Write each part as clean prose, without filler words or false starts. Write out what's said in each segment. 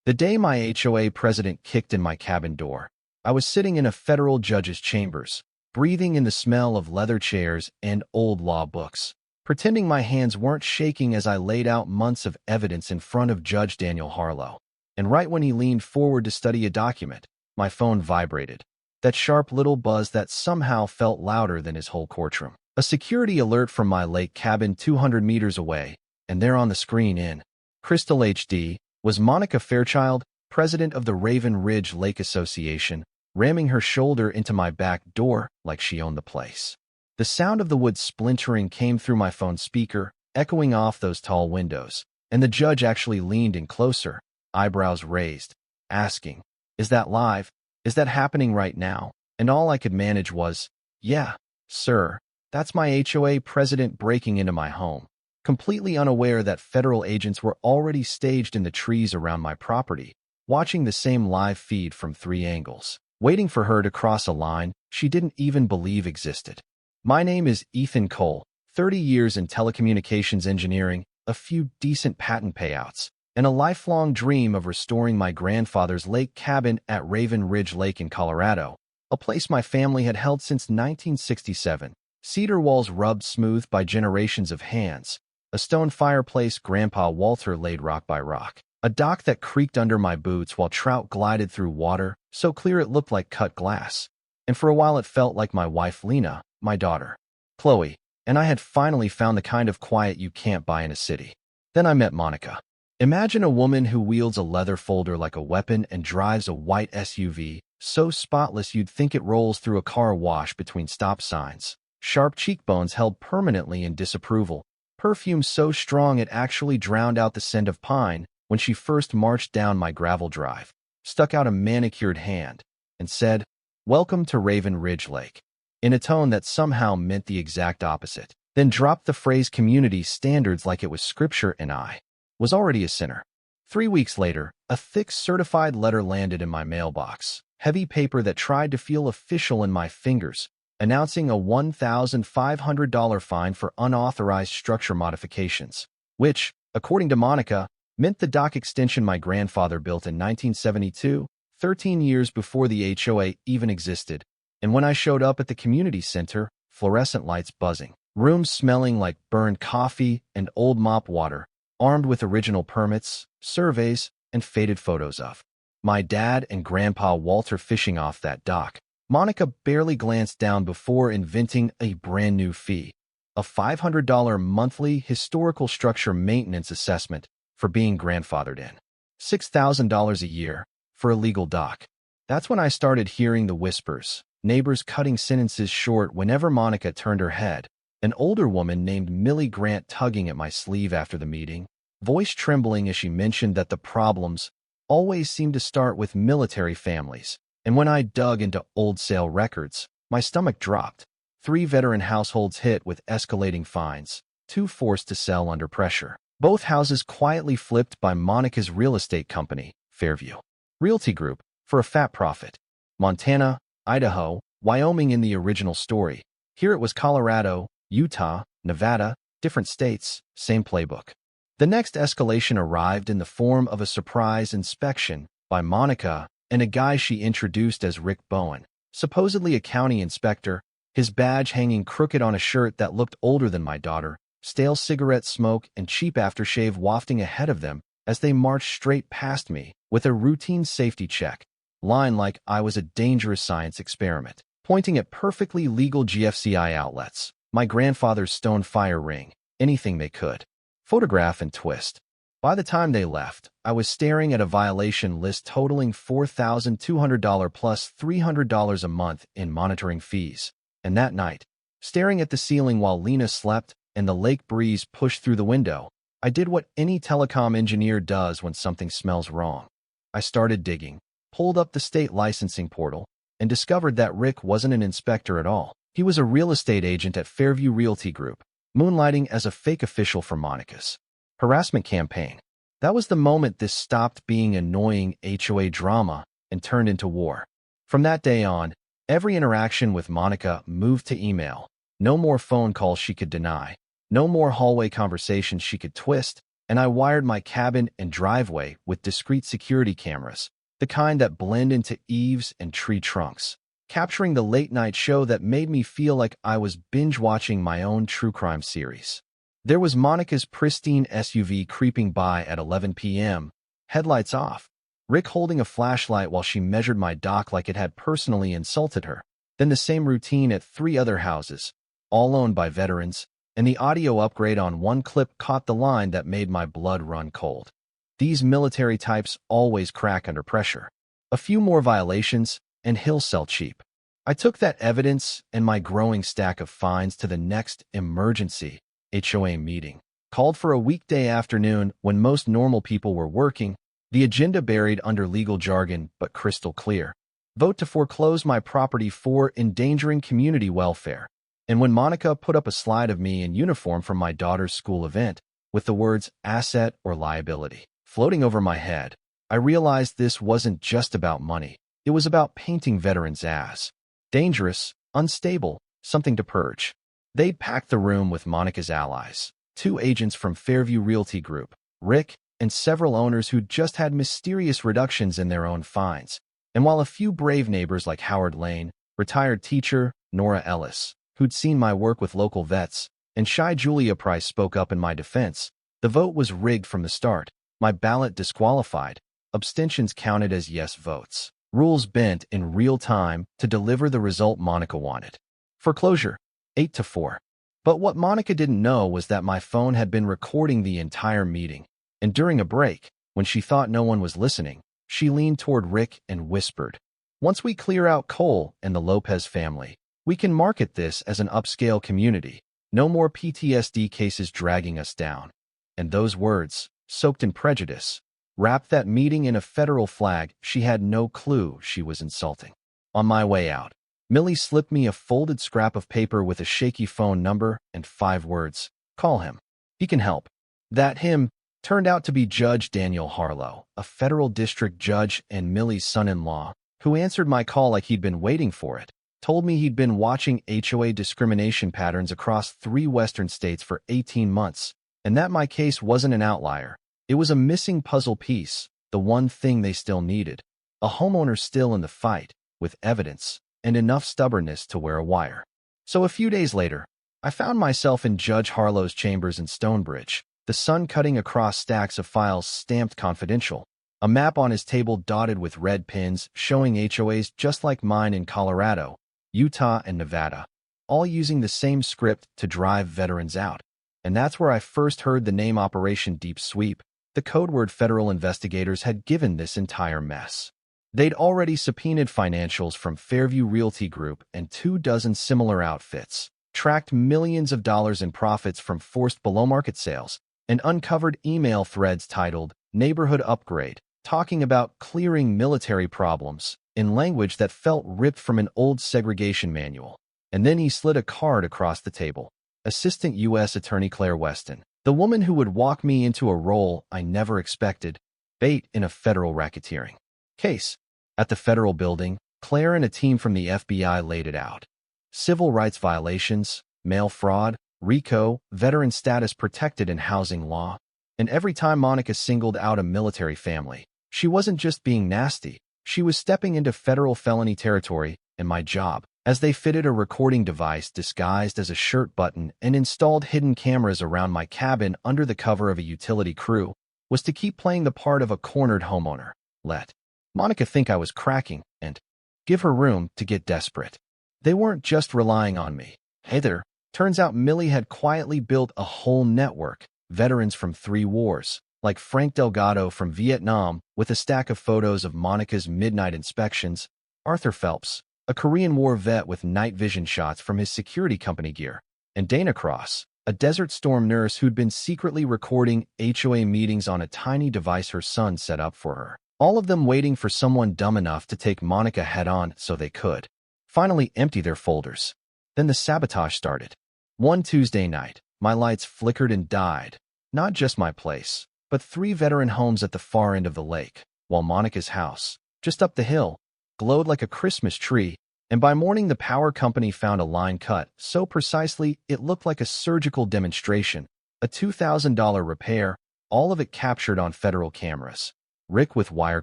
The day my HOA president kicked in my cabin door, I was sitting in a federal judge's chambers, breathing in the smell of leather chairs and old law books, pretending my hands weren't shaking as I laid out months of evidence in front of Judge Daniel Harlow. And right when he leaned forward to study a document, my phone vibrated. That sharp little buzz that somehow felt louder than his whole courtroom. A security alert from my lake cabin 200 meters away, and there on the screen in Crystal HD was Monica Fairchild, president of the Raven Ridge Lake Association, ramming her shoulder into my back door like she owned the place. The sound of the wood splintering came through my phone speaker, echoing off those tall windows, and the judge actually leaned in closer, eyebrows raised, asking, "Is that live? Is that happening right now?" And all I could manage was, "Yeah, sir, that's my HOA president breaking into my home," completely unaware that federal agents were already staged in the trees around my property, watching the same live feed from 3 angles, waiting for her to cross a line she didn't even believe existed. My name is Ethan Cole, 30 years in telecommunications engineering, a few decent patent payouts, and a lifelong dream of restoring my grandfather's lake cabin at Raven Ridge Lake in Colorado, a place my family had held since 1967, cedar walls rubbed smooth by generations of hands, a stone fireplace Grandpa Walter laid rock by rock, a dock that creaked under my boots while trout glided through water so clear it looked like cut glass, and for a while it felt like my wife Lena, my daughter Chloe, and I had finally found the kind of quiet you can't buy in a city. Then I met Monica. Imagine a woman who wields a leather folder like a weapon and drives a white SUV, so spotless you'd think it rolls through a car wash between stop signs, sharp cheekbones held permanently in disapproval, perfume so strong it actually drowned out the scent of pine when she first marched down my gravel drive, stuck out a manicured hand, and said, "Welcome to Raven Ridge Lake," in a tone that somehow meant the exact opposite, then dropped the phrase community standards like it was scripture and I was already a sinner. 3 weeks later, a thick certified letter landed in my mailbox, heavy paper that tried to feel official in my fingers, announcing a $1,500 fine for unauthorized structure modifications, which, according to Monica, meant the dock extension my grandfather built in 1972, 13 years before the HOA even existed. And when I showed up at the community center, fluorescent lights buzzing, rooms smelling like burned coffee and old mop water, armed with original permits, surveys, and faded photos of my dad and Grandpa Walter fishing off that dock, Monica barely glanced down before inventing a brand new fee, a $500 monthly historical structure maintenance assessment for being grandfathered in, $6,000 a year for a legal dock. That's when I started hearing the whispers, neighbors cutting sentences short whenever Monica turned her head, an older woman named Millie Grant tugging at my sleeve after the meeting, voice trembling as she mentioned that the problems always seemed to start with military families. And when I dug into old sale records, my stomach dropped. 3 veteran households hit with escalating fines, 2 forced to sell under pressure. Both houses quietly flipped by Monica's real estate company, Fairview Realty Group, for a fat profit. Montana, Idaho, Wyoming in the original story. Here it was Colorado, Utah, Nevada, different states, same playbook. The next escalation arrived in the form of a surprise inspection by Monica and a guy she introduced as Rick Bowen, supposedly a county inspector, his badge hanging crooked on a shirt that looked older than my daughter, stale cigarette smoke and cheap aftershave wafting ahead of them as they marched straight past me with a routine safety check, line like I was a dangerous science experiment, pointing at perfectly legal GFCI outlets, my grandfather's stone fire ring, anything they could photograph and twist. By the time they left, I was staring at a violation list totaling $4,200 plus $300 a month in monitoring fees. And that night, staring at the ceiling while Lena slept and the lake breeze pushed through the window, I did what any telecom engineer does when something smells wrong. I started digging, pulled up the state licensing portal, and discovered that Rick wasn't an inspector at all. He was a real estate agent at Fairview Realty Group, moonlighting as a fake official for Monica's harassment campaign. That was the moment this stopped being annoying HOA drama and turned into war. From that day on, every interaction with Monica moved to email. No more phone calls she could deny. No more hallway conversations she could twist. and I wired my cabin and driveway with discrete security cameras, the kind that blend into eaves and tree trunks, capturing the late-night show that made me feel like I was binge-watching my own true crime series. There was Monica's pristine SUV creeping by at 11 p.m., headlights off, Rick holding a flashlight while she measured my dock like it had personally insulted her. Then the same routine at 3 other houses, all owned by veterans, and the audio upgrade on one clip caught the line that made my blood run cold. These military types always crack under pressure. A few more violations, and he'll sell cheap. I took that evidence and my growing stack of fines to the next emergency HOA meeting, called for a weekday afternoon when most normal people were working, the agenda buried under legal jargon but crystal clear. Vote to foreclose my property for endangering community welfare. And when Monica put up a slide of me in uniform from my daughter's school event, with the words asset or liability floating over my head, I realized this wasn't just about money. It was about painting veterans as dangerous, unstable, something to purge. They'd packed the room with Monica's allies, 2 agents from Fairview Realty Group, Rick, and several owners who'd just had mysterious reductions in their own fines. And while a few brave neighbors like Howard Lane, retired teacher Nora Ellis, who'd seen my work with local vets, and shy Julia Price spoke up in my defense, the vote was rigged from the start. My ballot disqualified, abstentions counted as yes votes. Rules bent in real time to deliver the result Monica wanted. Foreclosure, 8-4. But what Monica didn't know was that my phone had been recording the entire meeting, and during a break, when she thought no one was listening, she leaned toward Rick and whispered, "Once we clear out Cole and the Lopez family, we can market this as an upscale community. No more PTSD cases dragging us down." And those words, soaked in prejudice, wrapped that meeting in a federal flag she had no clue she was insulting. On my way out, Millie slipped me a folded scrap of paper with a shaky phone number and 5 words, "Call him. He can help." That him turned out to be Judge Daniel Harlow, a federal district judge and Millie's son-in-law, who answered my call like he'd been waiting for it, told me he'd been watching HOA discrimination patterns across 3 western states for 18 months, and that my case wasn't an outlier. It was a missing puzzle piece, the one thing they still needed. A homeowner still in the fight, with evidence, and enough stubbornness to wear a wire. So a few days later, I found myself in Judge Harlow's chambers in Stonebridge, the sun cutting across stacks of files stamped confidential, a map on his table dotted with red pins showing HOAs just like mine in Colorado, Utah, and Nevada, all using the same script to drive veterans out. And that's where I first heard the name Operation Deep Sweep, the code word federal investigators had given this entire mess. They'd already subpoenaed financials from Fairview Realty Group and 24 similar outfits, tracked millions of dollars in profits from forced below-market sales, and uncovered email threads titled Neighborhood Upgrade, talking about clearing military problems in language that felt ripped from an old segregation manual. And then he slid a card across the table. Assistant U.S. Attorney Claire Weston, the woman who would walk me into a role I never expected, bait in a federal racketeering case. At the federal building, Claire and a team from the FBI laid it out. Civil rights violations, mail fraud, RICO, veteran status protected in housing law. And every time Monica singled out a military family, she wasn't just being nasty, she was stepping into federal felony territory. And my job, as they fitted a recording device disguised as a shirt button and installed hidden cameras around my cabin under the cover of a utility crew, was to keep playing the part of a cornered homeowner. Let Monica think I was cracking and give her room to get desperate. They weren't just relying on me. Hey there, turns out Millie had quietly built a whole network, veterans from 3 wars, like Frank Delgado from Vietnam with a stack of photos of Monica's midnight inspections, Arthur Phelps, a Korean War vet with night vision shots from his security company gear, and Dana Cross, a Desert Storm nurse who'd been secretly recording HOA meetings on a tiny device her son set up for her. All of them waiting for someone dumb enough to take Monica head-on so they could finally empty their folders. Then the sabotage started. One Tuesday night, my lights flickered and died. Not just my place, but 3 veteran homes at the far end of the lake, while Monica's house, just up the hill, glowed like a Christmas tree, and by morning the power company found a line cut so precisely it looked like a surgical demonstration, a $2,000 repair, all of it captured on federal cameras. Rick with wire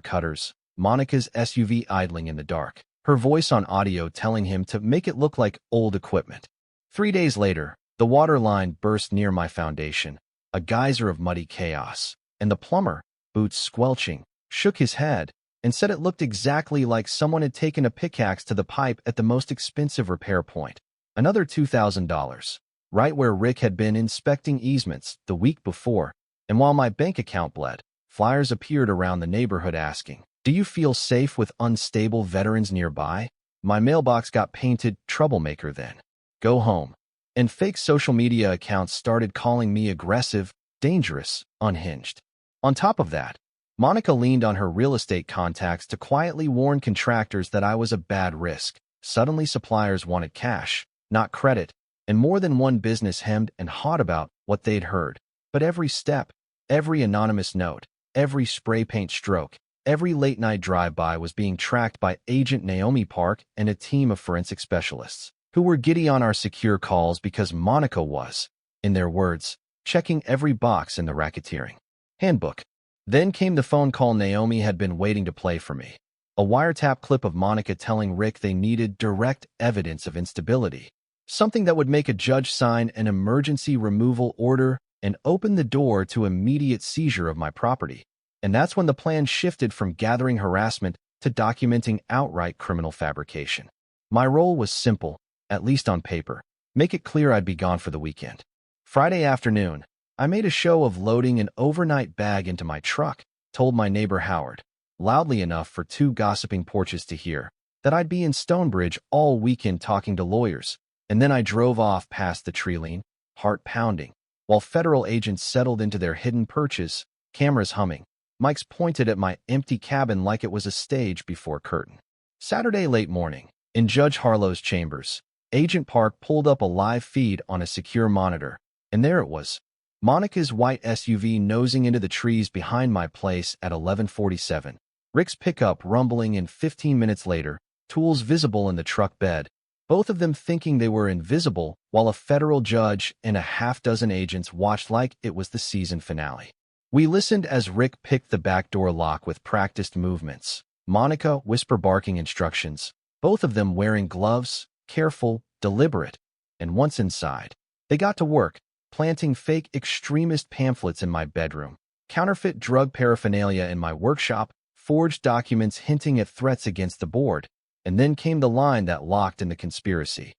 cutters, Monica's SUV idling in the dark, her voice on audio telling him to make it look like old equipment. 3 days later, the water line burst near my foundation, a geyser of muddy chaos, and the plumber, boots squelching, shook his head and said it looked exactly like someone had taken a pickaxe to the pipe at the most expensive repair point. Another $2,000, right where Rick had been inspecting easements the week before, and while my bank account bled, flyers appeared around the neighborhood asking, "Do you feel safe with unstable veterans nearby?" My mailbox got painted "Troublemaker then. Go home." And fake social media accounts started calling me aggressive, dangerous, unhinged. On top of that, Monica leaned on her real estate contacts to quietly warn contractors that I was a bad risk. Suddenly suppliers wanted cash, not credit, and more than one business hemmed and hawed about what they'd heard. But every step, every anonymous note, every spray paint stroke, every late-night drive-by was being tracked by Agent Naomi Park and a team of forensic specialists, who were giddy on our secure calls because Monica was, in their words, checking every box in the racketeering handbook. Then came the phone call Naomi had been waiting to play for me. A wiretap clip of Monica telling Rick they needed direct evidence of instability, something that would make a judge sign an emergency removal order and open the door to immediate seizure of my property. And that's when the plan shifted from gathering harassment to documenting outright criminal fabrication. My role was simple, at least on paper. Make it clear I'd be gone for the weekend. Friday afternoon, I made a show of loading an overnight bag into my truck, told my neighbor Howard, loudly enough for two gossiping porches to hear, that I'd be in Stonebridge all weekend talking to lawyers, and then I drove off past the tree line, heart pounding, while federal agents settled into their hidden perches, cameras humming. Mics pointed at my empty cabin like it was a stage before curtain. Saturday late morning, in Judge Harlow's chambers, Agent Park pulled up a live feed on a secure monitor, and there it was. Monica's white SUV nosing into the trees behind my place at 11:47. Rick's pickup rumbling in 15 minutes later, tools visible in the truck bed, both of them thinking they were invisible, while a federal judge and a half-dozen agents watched like it was the season finale. We listened as Rick picked the back door lock with practiced movements, Monica whisper barking instructions, both of them wearing gloves, careful, deliberate, and once inside, they got to work, planting fake extremist pamphlets in my bedroom, counterfeit drug paraphernalia in my workshop, forged documents hinting at threats against the board, and then came the line that locked in the conspiracy.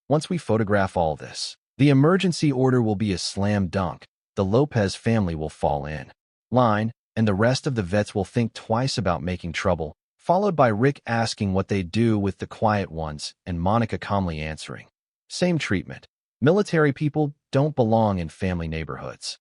Once we photograph all this, the emergency order will be a slam dunk. The Lopez family will fall in line, and the rest of the vets will think twice about making trouble, followed by Rick asking what they do with the quiet ones and Monica calmly answering, "Same treatment. Military people don't belong in family neighborhoods."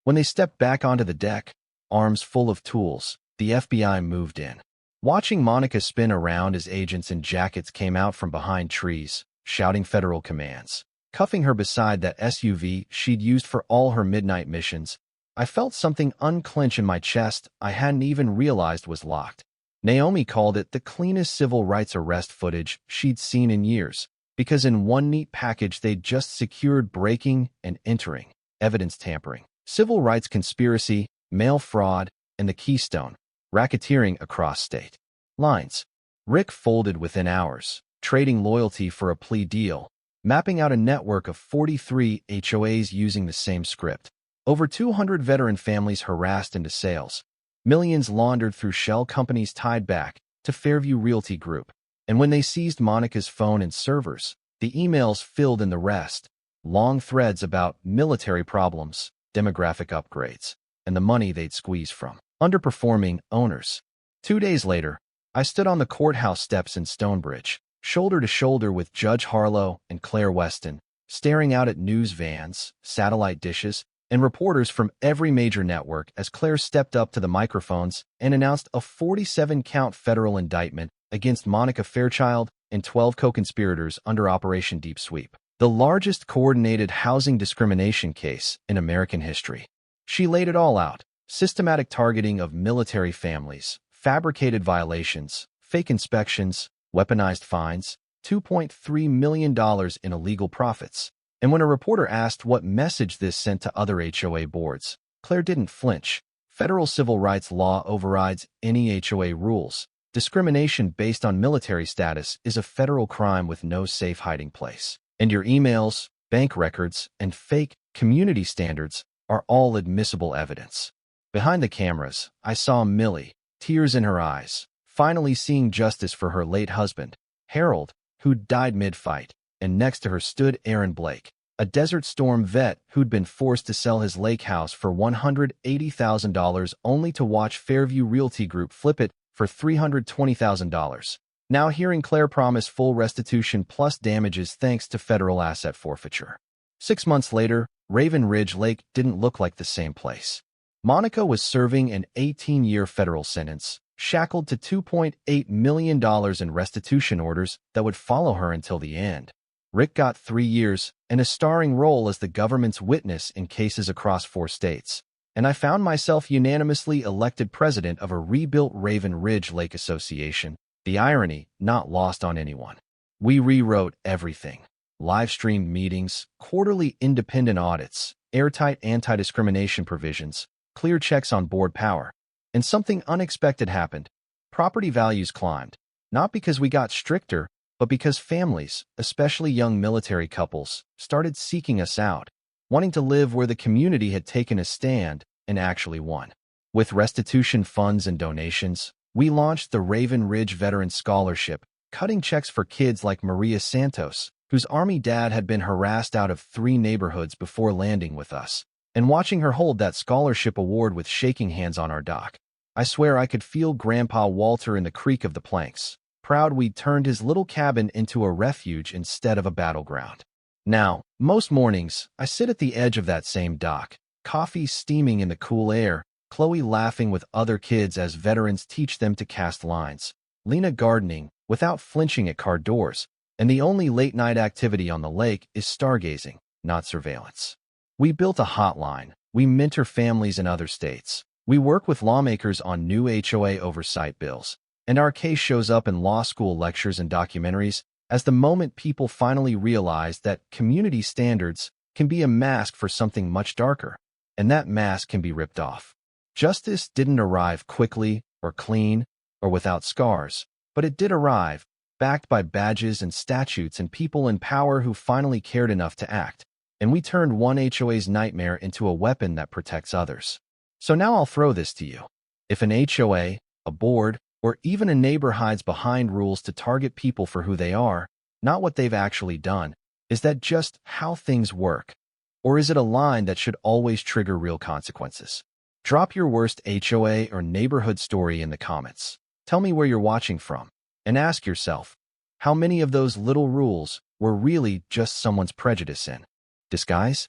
When they stepped back onto the deck, arms full of tools, the FBI moved in. Watching Monica spin around as agents in jackets came out from behind trees, shouting federal commands, cuffing her beside that SUV she'd used for all her midnight missions, I felt something unclench in my chest I hadn't even realized was locked. Naomi called it the cleanest civil rights arrest footage she'd seen in years, because in one neat package they'd just secured breaking and entering, evidence tampering, civil rights conspiracy, mail fraud, and the keystone, racketeering across state lines. Rick folded within hours, trading loyalty for a plea deal, mapping out a network of 43 HOAs using the same script. Over 200 veteran families harassed into sales, millions laundered through shell companies tied back to Fairview Realty Group. And when they seized Monica's phone and servers, the emails filled in the rest, long threads about military problems, demographic upgrades, and the money they'd squeeze from underperforming owners. 2 days later, I stood on the courthouse steps in Stonebridge, shoulder to shoulder with Judge Harlow and Claire Weston, staring out at news vans, satellite dishes, and reporters from every major network as Claire stepped up to the microphones and announced a 47-count federal indictment against Monica Fairchild and 12 co-conspirators under Operation Deep Sweep, the largest coordinated housing discrimination case in American history. She laid it all out: systematic targeting of military families, fabricated violations, fake inspections, weaponized fines, $2.3 million in illegal profits. And when a reporter asked what message this sent to other HOA boards, Claire didn't flinch. Federal civil rights law overrides any HOA rules. Discrimination based on military status is a federal crime with no safe hiding place. And your emails, bank records, and fake community standards are all admissible evidence. Behind the cameras, I saw Millie, tears in her eyes, finally seeing justice for her late husband, Harold, who died mid-fight, and next to her stood Aaron Blake, a Desert Storm vet who'd been forced to sell his lake house for $180,000 only to watch Fairview Realty Group flip it for $320,000. Now hearing Claire promise full restitution plus damages thanks to federal asset forfeiture. 6 months later, Raven Ridge Lake didn't look like the same place. Monica was serving an 18-year federal sentence, shackled to $2.8 million in restitution orders that would follow her until the end. Rick got 3 years and a starring role as the government's witness in cases across 4 states, and I found myself unanimously elected president of a rebuilt Raven Ridge Lake Association, the irony not lost on anyone. We rewrote everything. Live-streamed meetings, quarterly independent audits, airtight anti-discrimination provisions, clear checks on board power. And something unexpected happened. Property values climbed, not because we got stricter, but because families, especially young military couples, started seeking us out, wanting to live where the community had taken a stand and actually won. With restitution funds and donations, we launched the Raven Ridge Veteran Scholarship, cutting checks for kids like Maria Santos, whose Army dad had been harassed out of 3 neighborhoods before landing with us, and watching her hold that scholarship award with shaking hands on our dock. I swear I could feel Grandpa Walter in the creak of the planks, proud we'd turned his little cabin into a refuge instead of a battleground. Now, most mornings, I sit at the edge of that same dock, coffee steaming in the cool air, Chloe laughing with other kids as veterans teach them to cast lines, Lena gardening without flinching at car doors, and the only late-night activity on the lake is stargazing, not surveillance. We built a hotline. We mentor families in other states. We work with lawmakers on new HOA oversight bills, and our case shows up in law school lectures and documentaries as the moment people finally realize that community standards can be a mask for something much darker, and that mask can be ripped off. Justice didn't arrive quickly or clean or without scars, but it did arrive, backed by badges and statutes and people in power who finally cared enough to act. And we turned one HOA's nightmare into a weapon that protects others. So now I'll throw this to you. If an HOA, a board, or even a neighbor hides behind rules to target people for who they are, not what they've actually done, is that just how things work? Or is it a line that should always trigger real consequences? Drop your worst HOA or neighborhood story in the comments. Tell me where you're watching from, and ask yourself, how many of those little rules were really just someone's prejudice in disguise?